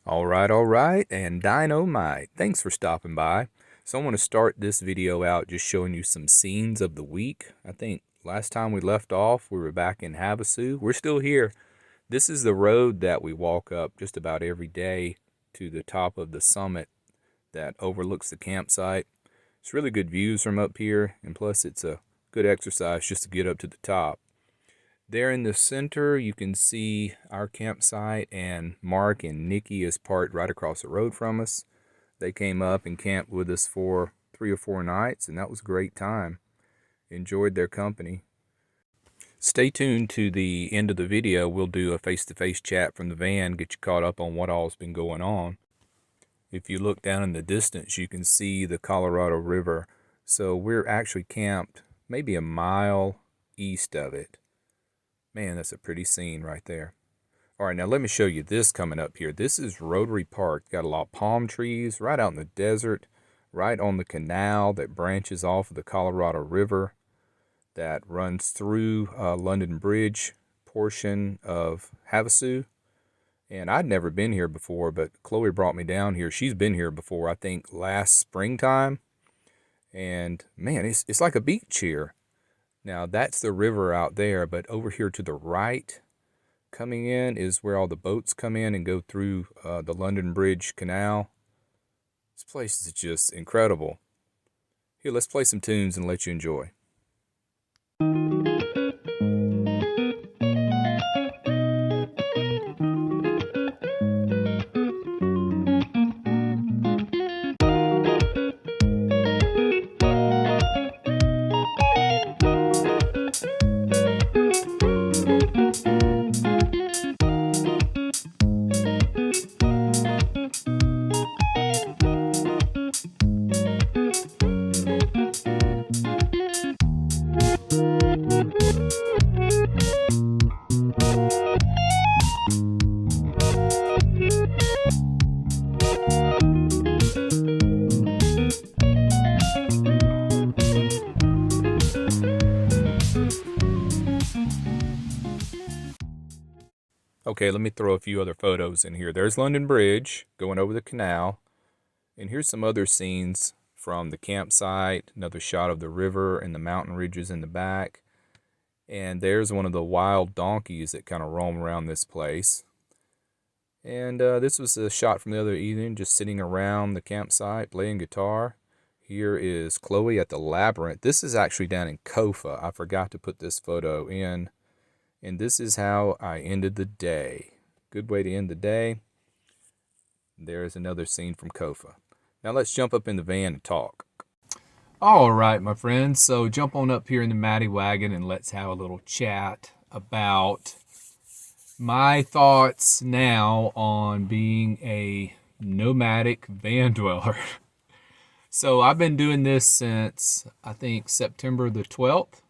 All right, and dynamite. Thanks for stopping by. So I want to start this video out just showing you some scenes of the week. I think last time we left off, we were back in Havasu. We're still here. This is the road that we walk up just about every day to the top of the summit that overlooks the campsite. It's really good views from up here, and plus it's a good exercise just to get up to the top. There in the center, you can see our campsite, and Mark and Nikki is parked right across the road from us. They came up and camped with us for 3 or 4 nights, and that was a great time. Enjoyed their company. Stay tuned to the end of the video. We'll do a face-to-face chat from the van, get you caught up on what all's been going on. If you look down in the distance, you can see the Colorado River. So we're actually camped maybe a mile east of it. Man, that's a pretty scene right there. All right, now let me show you this coming up here. This is Rotary Park. Got a lot of palm trees right out in the desert, right on the canal that branches off of the Colorado River that runs through London Bridge portion of Havasu. And I'd never been here before, but Chloe brought me down here. She's been here before, I think last springtime. And man, it's like a beach here. Now that's the river out there, but over here to the right coming in is where all the boats come in and go through the London Bridge Canal. This place is just incredible. Here, let's play some tunes and let you enjoy. Okay, let me throw a few other photos in here. There's London Bridge going over the canal. And here's some other scenes from the campsite. Another shot of the river and the mountain ridges in the back. And there's one of the wild donkeys that kind of roam around this place. And this was a shot from the other evening, just sitting around the campsite playing guitar. Here is Chloe at the Labyrinth. This is actually down in Kofa. I forgot to put this photo in. And this is how I ended the day. Good way to end the day. There's another scene from Kofa. Now let's jump up in the van and talk. All right, my friends. So jump on up here in the Matty wagon and let's have a little chat about my thoughts now on being a nomadic van dweller. So I've been doing this since, I think, September the 12th.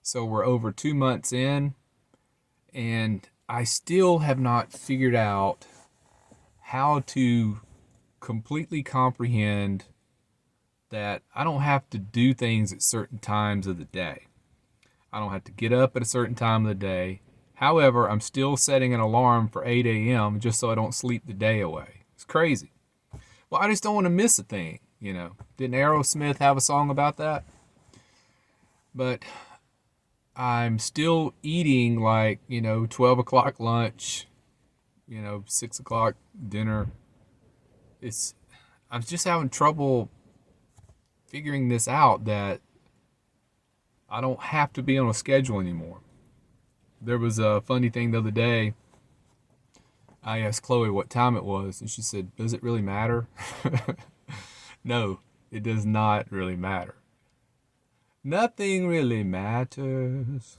So we're over 2 months in, and I still have not figured out how to completely comprehend that I don't have to do things at certain times of the day. I don't have to get up at a certain time of the day. However, I'm still setting an alarm for 8 a.m. just so I don't sleep the day away. It's crazy. Well, I just don't want to miss a thing, you know. Didn't Aerosmith have a song about that? But I'm still eating 12 o'clock lunch, 6 o'clock dinner. I'm just having trouble figuring this out, that I don't have to be on a schedule anymore. There was a funny thing the other day. I asked Chloe what time it was, and she said, "Does it really matter?" No, it does not really matter. Nothing really matters.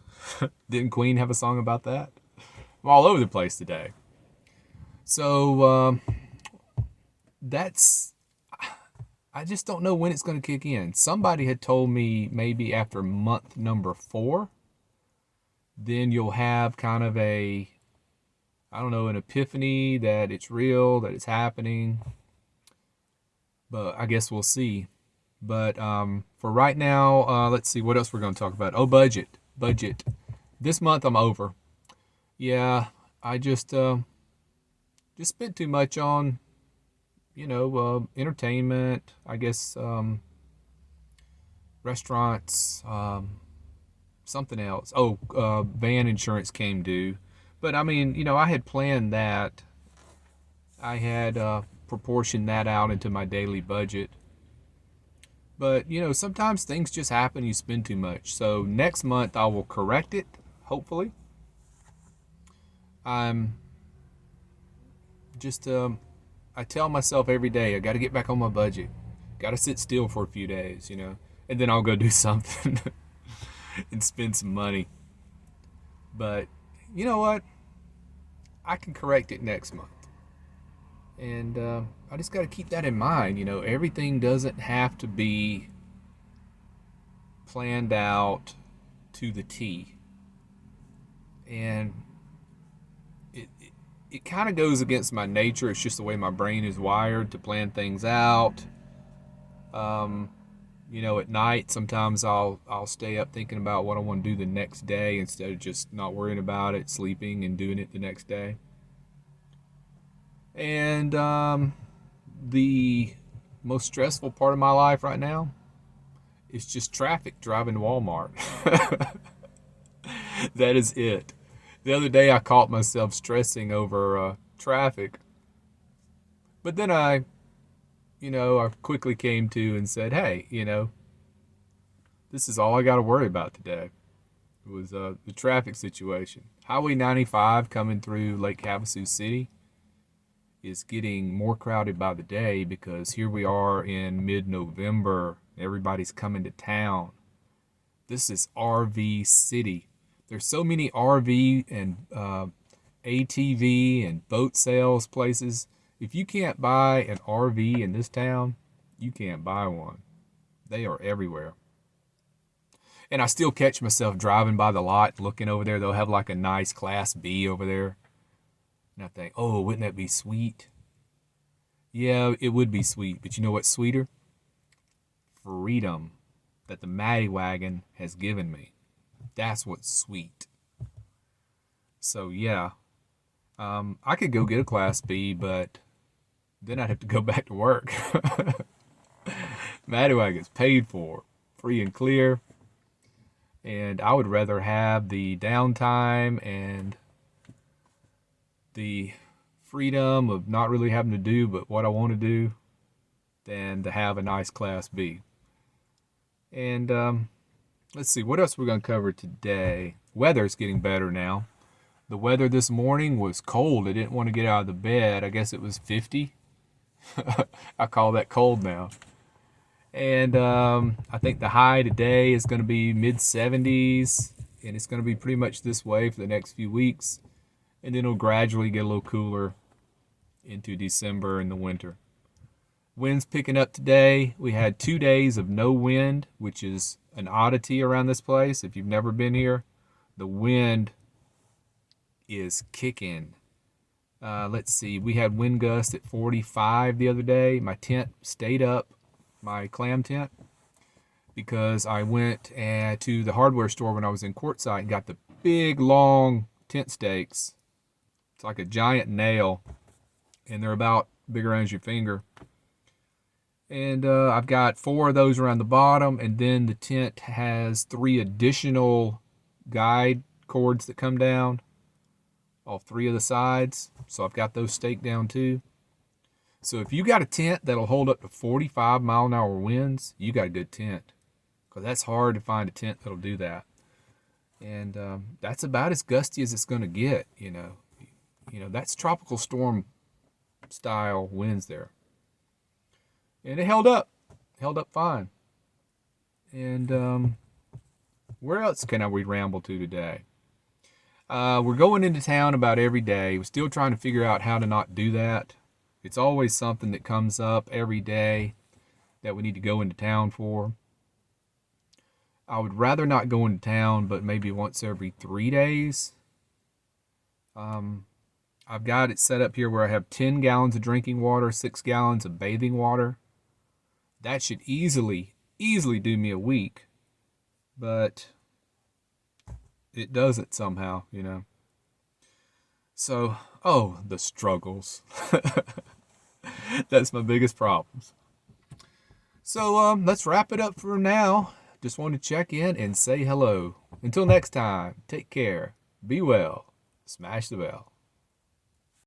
Didn't Queen have a song about that? I'm all over the place today. So I just don't know when it's going to kick in. Somebody had told me maybe after month number 4, then you'll have kind of an epiphany that it's real, that it's happening. But I guess we'll see. But for right now, let's see what else we're going to talk about. Oh, budget. This month I'm over. Yeah, I just just spent too much on, entertainment, I guess, restaurants, something else. Oh, van insurance came due. But I mean, I had planned that. I had proportioned that out into my daily budget. But, sometimes things just happen, you spend too much. So next month I will correct it, hopefully. I'm just, I tell myself every day, I got to get back on my budget. Got to sit still for a few days, and then I'll go do something and spend some money. But you know what? I can correct it next month. And I just got to keep that in mind. Everything doesn't have to be planned out to the T. And it kind of goes against my nature. It's just the way my brain is wired to plan things out. At night sometimes I'll stay up thinking about what I want to do the next day instead of just not worrying about it, sleeping and doing it the next day. And the most stressful part of my life right now is just traffic driving to Walmart. That is it. The other day I caught myself stressing over traffic. But then I quickly came to and said, hey, this is all I got to worry about today. It was the traffic situation. Highway 95 coming through Lake Havasu City is getting more crowded by the day because here we are in mid-November. Everybody's coming to town. This is RV City. There's so many RV and ATV and boat sales places. If you can't buy an RV in this town, you can't buy one. They are everywhere. And I still catch myself driving by the lot, looking over there. They'll have like a nice Class B over there. And I think, oh, wouldn't that be sweet? Yeah, it would be sweet. But you know what's sweeter? Freedom that the Matty Wagon has given me. That's what's sweet. So, yeah. I could go get a Class B, but then I'd have to go back to work. Matty Wagon's paid for, free and clear. And I would rather have the downtime and the freedom of not really having to do but what I want to do than to have a nice Class B. And let's see, what else we're going to cover today. Weather's getting better now. The weather this morning was cold. I didn't want to get out of the bed. I guess it was 50. I call that cold now. And I think the high today is going to be mid-70s. And it's going to be pretty much this way for the next few weeks. And then it'll gradually get a little cooler into December and the winter. Wind's picking up today. We had 2 days of no wind, which is an oddity around this place. If you've never been here, the wind is kicking. Let's see. We had wind gusts at 45 the other day. My tent stayed up, my clam tent, because I went to the hardware store when I was in Quartzsite and got the big, long tent stakes. It's like a giant nail, and they're about big around your finger. And I've got 4 of those around the bottom, and then the tent has 3 additional guide cords that come down off 3 of the sides. So I've got those staked down too. So if you got a tent that'll hold up to 45 mile an hour winds, you got a good tent. Because that's hard to find a tent that'll do that. And that's about as gusty as it's going to get, that's tropical storm style winds there. And it held up fine. And where else can we ramble to today? We're going into town about every day. We're still trying to figure out how to not do that. It's always something that comes up every day that we need to go into town for. I would rather not go into town, but maybe once every 3 days. I've got it set up here where I have 10 gallons of drinking water, 6 gallons of bathing water. That should easily do me a week, but it doesn't somehow, So, oh, the struggles. That's my biggest problems. So, let's wrap it up for now. Just want to check in and say hello. Until next time, take care, be well, smash the bell.